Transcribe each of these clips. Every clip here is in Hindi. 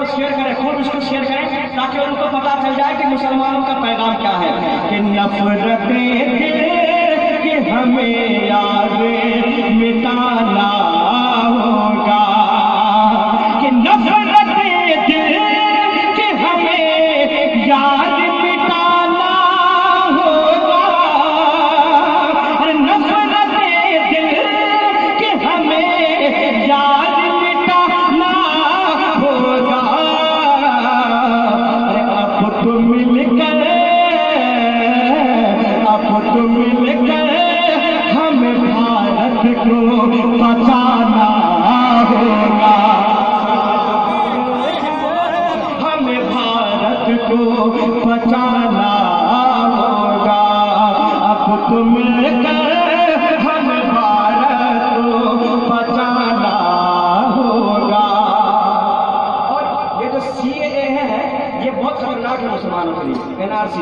शेयर करें, खूब इसको शेयर करें ताकि उनको पता चल जाए कि मुसलमानों का पैगाम क्या है कि नफरतें कि हमें याद मिटाना होगा, कि नफरतें कि हमें याद मिटाना होगा, नफरतें कि हमें याद मिटाना होगा। अब तो मिलकर हमें भारत को बचाना होगा, हमें भारत को बचाना होगा। अब तो मिलकर हमें भारत को बचाना होगा। और ये जो CAA है ये बहुत खतरनाक है मुसलमानों के लिए। NRC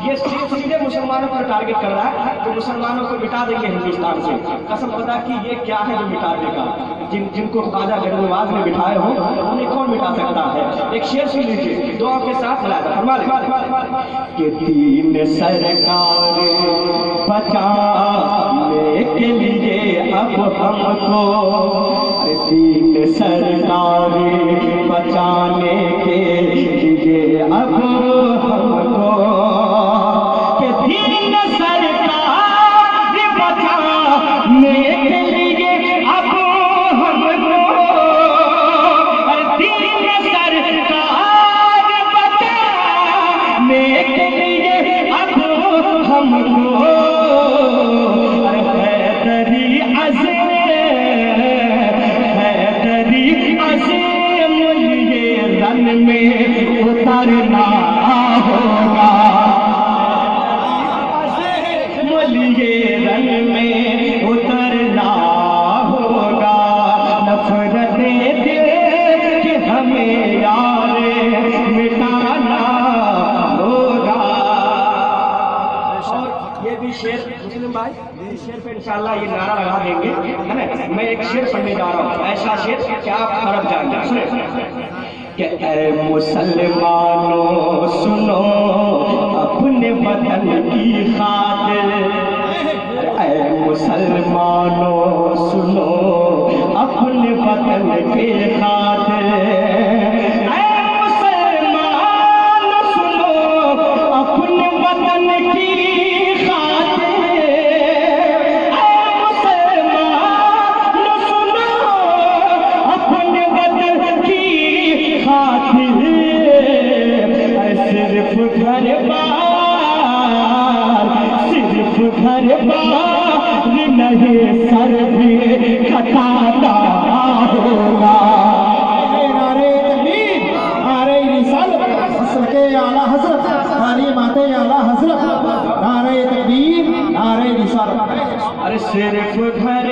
ये सीधे मुसलमानों पर टारगेट कर रहा है कि मुसलमानों को मिटा देंगे हिंदुस्तान से। कसम खुदा की ये क्या है जो मिटा देगा? जिनको ख्वाजा गरीब नवाज ने बिठाए हो उन्हें कौन मिटा सकता है? एक शेर सुन लीजिए, दुआ के साथ कि तीन सरकार बचाने के लिए अब हमको, तीन सरकार बचाने के लिए अब हमको, कि तीन सरकार बचाने के लिए अब हमको, तीन सरकार बचाने के लिए अब हमको, हैदरी अज़ीम ये रन में उतरना होगा, ये रन में उतरना होगा। नफरतें कि हमें यार मिटाना होगा। और ये भी शेर मुस्लिम भाई, इस शेर पे इंशाल्लाह ये नारा लगा देंगे, है ना? मैं एक शेर पढ़ने जा रहा हूँ, ऐसा शेर क्या आप अरब जाएंगे। सुने कि ऐ मुसलमानों सुनो अपने वतन की खातिर, ऐ मुसलमानों सुनो अपने वतन के खातिर, ऐ मुसलमान सुनो अपने वतन की खातिर, ऐ मुसलमान सुनो अपने वतन की खातिर, सिर्फ घर बार नहीं सर भी खटाना होगा। नारे तकबीर, नारे रिसालत, सदके आला हज़रत, तालीमाते आला हज़रत, नारे तकबीर, नारे रिसालत। अरे सिर्फ घर